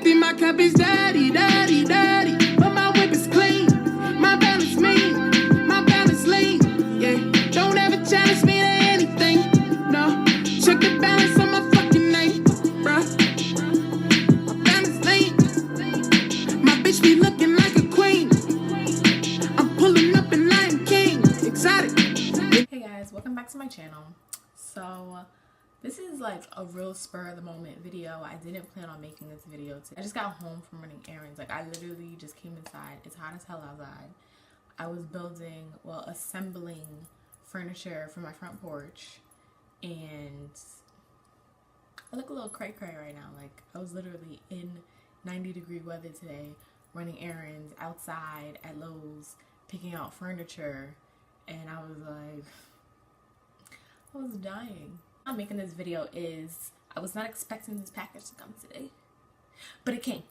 50, my cup is dirty, dirty, dirty. But my whip is clean, my balance mean, my balance lean. Yeah, don't ever challenge me to anything. No, check the balance on my fucking name, bruh. My balance lean. My bitch be looking like a queen. I'm pulling up and I am king. Exotic. Hey guys, welcome back to my channel. So this is like a real spur of the moment video. I didn't plan on making this video today. I just got home from running errands. Like I literally just came inside. It's hot as hell outside. I was assembling furniture for my front porch, and I look a little cray-cray right now. Like I was literally in 90-degree weather today, running errands outside at Lowe's, picking out furniture, and I was like, I was dying. I'm making this video is I was not expecting this package to come today, but it came.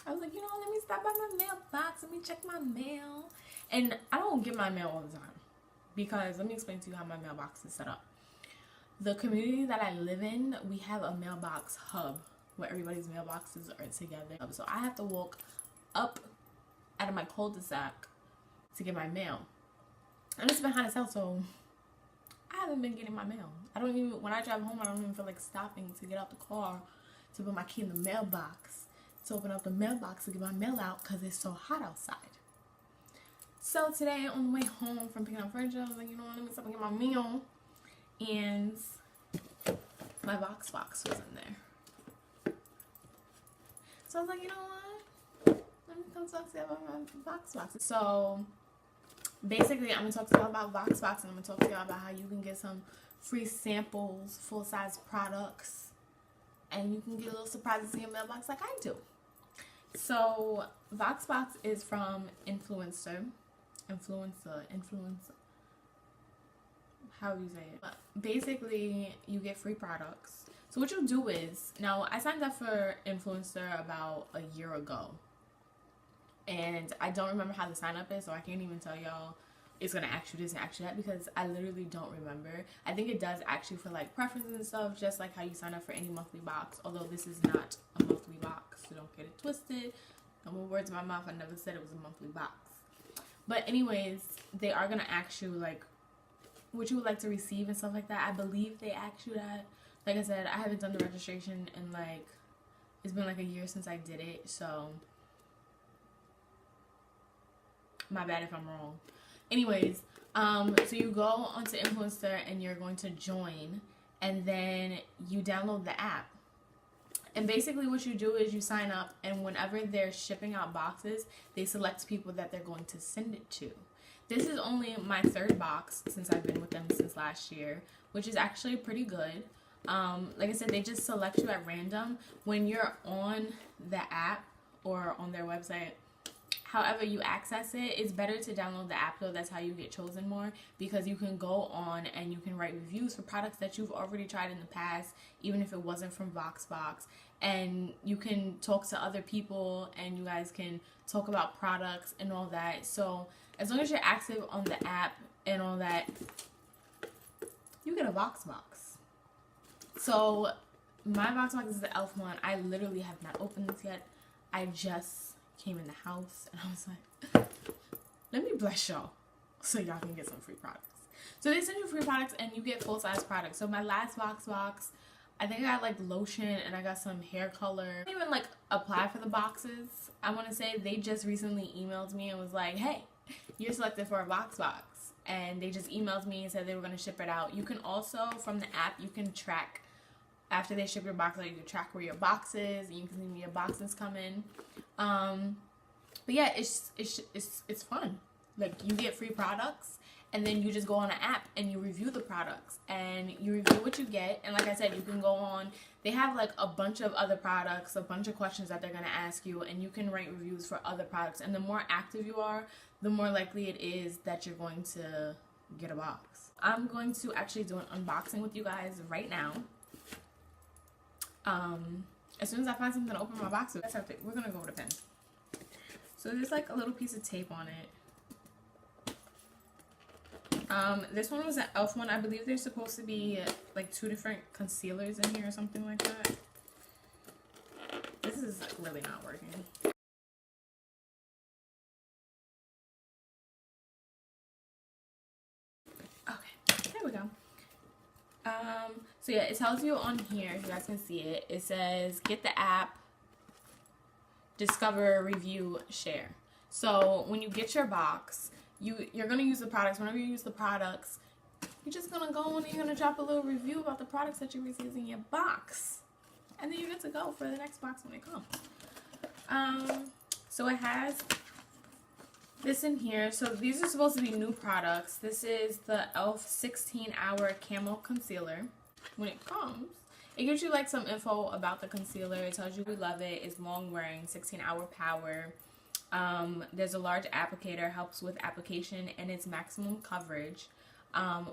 I was like, you know, let me stop by my mailbox, let me check my mail. And I don't get my mail all the time because let me explain to you how my mailbox is set up. The community that I live in, we have a mailbox hub where everybody's mailboxes are together. So I have to walk up out of my cul-de-sac to get my mail. And it's been hot as hell, so I haven't been getting my mail. I don't even, when I drive home, I don't even feel like stopping to get out the car to put my key in the mailbox, to open up the mailbox to get my mail out because it's so hot outside. So today on the way home from picking up furniture, I was like, you know what, let me stop and get my meal. And my VoxBox was in there. So I was like, you know what, let me come talk to you about my VoxBox. So basically, I'm going to talk to you about VoxBox, and I'm going to talk to you about how you can get some free samples, full-size products, and you can get a little surprises in your mailbox like I do. So, VoxBox is from Influenster. Influencer. How do you say it? Basically, you get free products. So what you do is, now I signed up for Influencer about a year ago. And I don't remember how the sign up is, so I can't even tell y'all it's gonna ask you this and ask you that because I literally don't remember. I think it does ask you for like preferences and stuff, just like how you sign up for any monthly box, although this is not a monthly box, so don't get it twisted. No more words in my mouth. I never said it was a monthly box. But anyways, they are gonna ask you like what you would like to receive and stuff like that. I believe they ask you that. Like I said, I haven't done the registration and like it's been like a year since I did it, so my bad if I'm wrong. Anyways, so you go onto Influencer and you're going to join, and then you download the app. And basically what you do is you sign up, and whenever they're shipping out boxes, they select people that they're going to send it to. This is only my third box since I've been with them since last year, which is actually pretty good. Like I said, they just select you at random when you're on the app or on their website. However you access it, it's better to download the app though. That's how you get chosen more, because you can go on and you can write reviews for products that you've already tried in the past, even if it wasn't from VoxBox. And you can talk to other people and you guys can talk about products and all that. So as long as you're active on the app and all that, you get a VoxBox. So my VoxBox is the E.L.F. one. I literally have not opened this yet. I just came in the house and I was like, let me bless y'all so y'all can get some free products. So they send you free products and you get full-size products. So my last VoxBox, I think I got like lotion and I got some hair color. I didn't even like apply for the boxes. I want to say they just recently emailed me and was like, hey, you're selected for a VoxBox. And they just emailed me and said they were going to ship it out. You can also, from the app, you can track after they ship your box, like you can track where your box is, and you can see when your boxes come in. But yeah, it's fun. Like you get free products, and then you just go on an app and you review the products and you review what you get. And like I said, you can go on. They have like a bunch of other products, a bunch of questions that they're gonna ask you, and you can write reviews for other products. And the more active you are, the more likely it is that you're going to get a box. I'm going to actually do an unboxing with you guys right now. As soon as I find something to open my box with, we're gonna go with a pen. So there's like a little piece of tape on it. This one was an E.L.F. one. I believe there's supposed to be like 2 different concealers in here or something like that. This is really not working. Okay, there we go. So yeah, it tells you on here, if you guys can see it, it says get the app, discover, review, share. So when you get your box, you're gonna use the products. Whenever you use the products, you're just gonna go and you're gonna drop a little review about the products that you received in your box, and then you're good to go for the next box when it comes. So it has this in here. So these are supposed to be new products. This is the E.L.F 16-hour camo concealer. When it comes, it gives you like some info about the concealer. It tells you we love it. It's long wearing, 16-hour power. There's a large applicator, helps with application, and it's maximum coverage,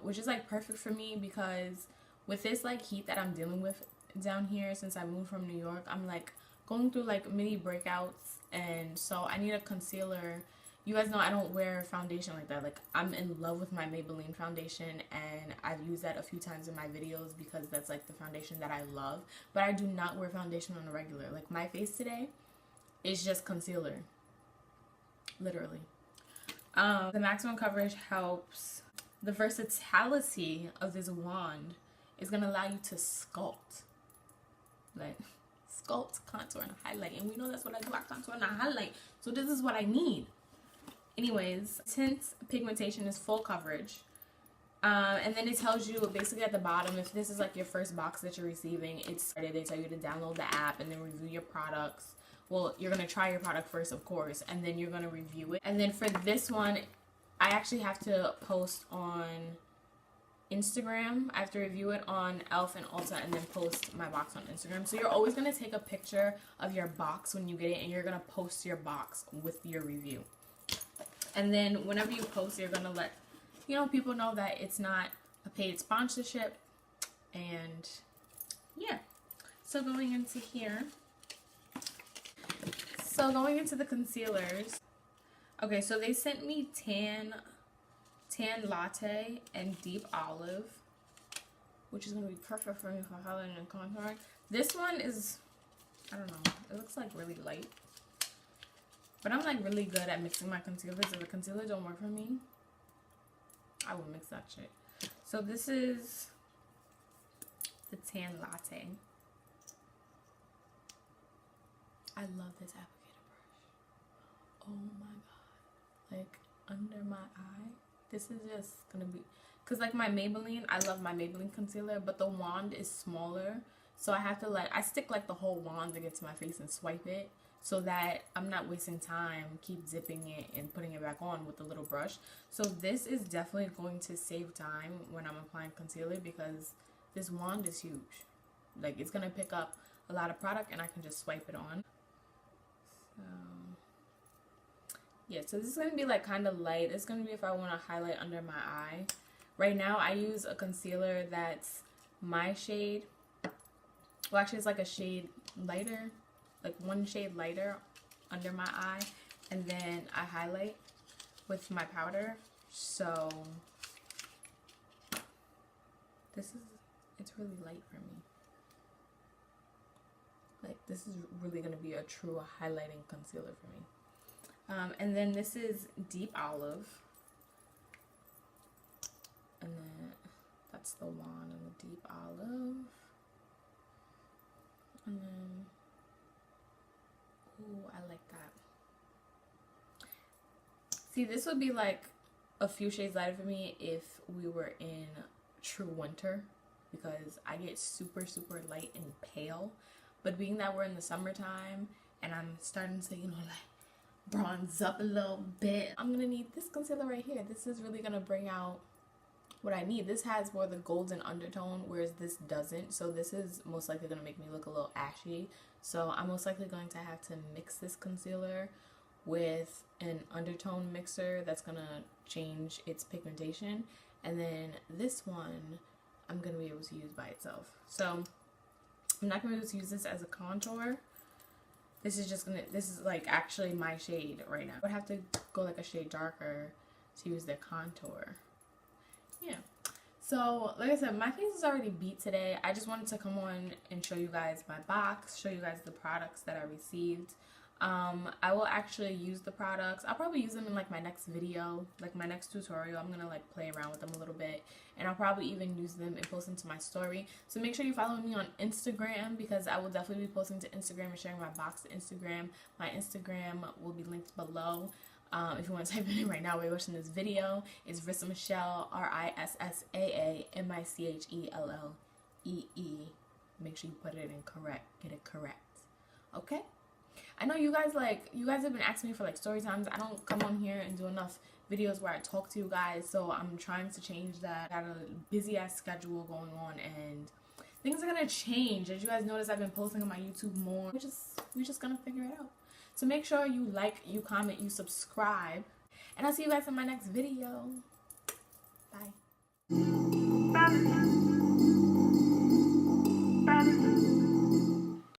which is like perfect for me because with this like heat that I'm dealing with down here since I moved from New York, I'm like going through like mini breakouts, and so I need a concealer. You guys know I don't wear foundation like that. Like, I'm in love with my Maybelline foundation, and I've used that a few times in my videos because that's like the foundation that I love. But I do not wear foundation on a regular. Like, my face today is just concealer. Literally. The maximum coverage helps. The versatility of this wand is going to allow you to sculpt. Like, sculpt, contour, and highlight. And we know that's what I do. I contour and I highlight. So this is what I need. Anyways, tint pigmentation is full coverage. And then it tells you basically at the bottom, if this is like your first box that you're receiving, they tell you to download the app and then review your products. Well, you're going to try your product first, of course, and then you're going to review it. And then for this one, I actually have to post on Instagram. I have to review it on E.L.F. and Ulta and then post my box on Instagram. So you're always going to take a picture of your box when you get it, and you're going to post your box with your review. And then whenever you post, you're going to let, people know that it's not a paid sponsorship. And yeah. So going into here. So going into the concealers. Okay, so they sent me tan latte and deep olive, which is going to be perfect for me for highlighting and contouring. This one is, I don't know, it looks like really light. But I'm like really good at mixing my concealers. If the concealer don't work for me, I will mix that shit. So this is the tan latte. I love this applicator brush. Oh my god. Like under my eye. This is just gonna be, cause like my Maybelline, I love my Maybelline concealer, but the wand is smaller. So I have to I stick like the whole wand to get to my face and swipe it, so that I'm not wasting time, keep zipping it and putting it back on with the little brush. So this is definitely going to save time when I'm applying concealer because this wand is huge. Like, it's gonna pick up a lot of product and I can just swipe it on. So yeah, so this is gonna be like kind of light. It's gonna be if I want to highlight under my eye. Right now I use a concealer that's my shade. Well, actually it's like a shade lighter, like one shade lighter under my eye, and then I highlight with my powder. So it's really light for me. Like, this is really going to be a true highlighting concealer for me. And then this is deep olive, and then that's the wand and the deep olive, and then ooh, I like that. See, this would be like a few shades lighter for me if we were in true winter, because I get super light and pale. But being that we're in the summertime and I'm starting to, like bronze up a little bit, I'm gonna need this concealer right here. This is really gonna bring out what I need. This has more the golden undertone, whereas this doesn't. So this is most likely gonna make me look a little ashy. So I'm most likely going to have to mix this concealer with an undertone mixer that's gonna change its pigmentation. And then this one I'm gonna be able to use by itself. So I'm not gonna be able to use this as a contour. This is like actually my shade right now. I would have to go like a shade darker to use the contour. Yeah. So, like I said, my face is already beat today. I just wanted to come on and show you guys my box, show you guys the products that I received. I will actually use the products. I'll probably use them in like my next video, like my next tutorial. I'm gonna like play around with them a little bit, and I'll probably even use them and post them to my story. So make sure you follow me on Instagram, because I will definitely be posting to Instagram and sharing my box to Instagram. My Instagram will be linked below. If you want to type it in right now while you're watching this video, it's Rissa Michelle, RissaAAMichelllee. Make sure you put it in correct, get it correct. Okay? I know you guys have been asking me for like story times. I don't come on here and do enough videos where I talk to you guys, so I'm trying to change that. I got a busy ass schedule going on, and things are gonna change. As you guys notice, I've been posting on my YouTube more. We're just gonna figure it out. So make sure you like, you comment, you subscribe, and I'll see you guys in my next video. Bye.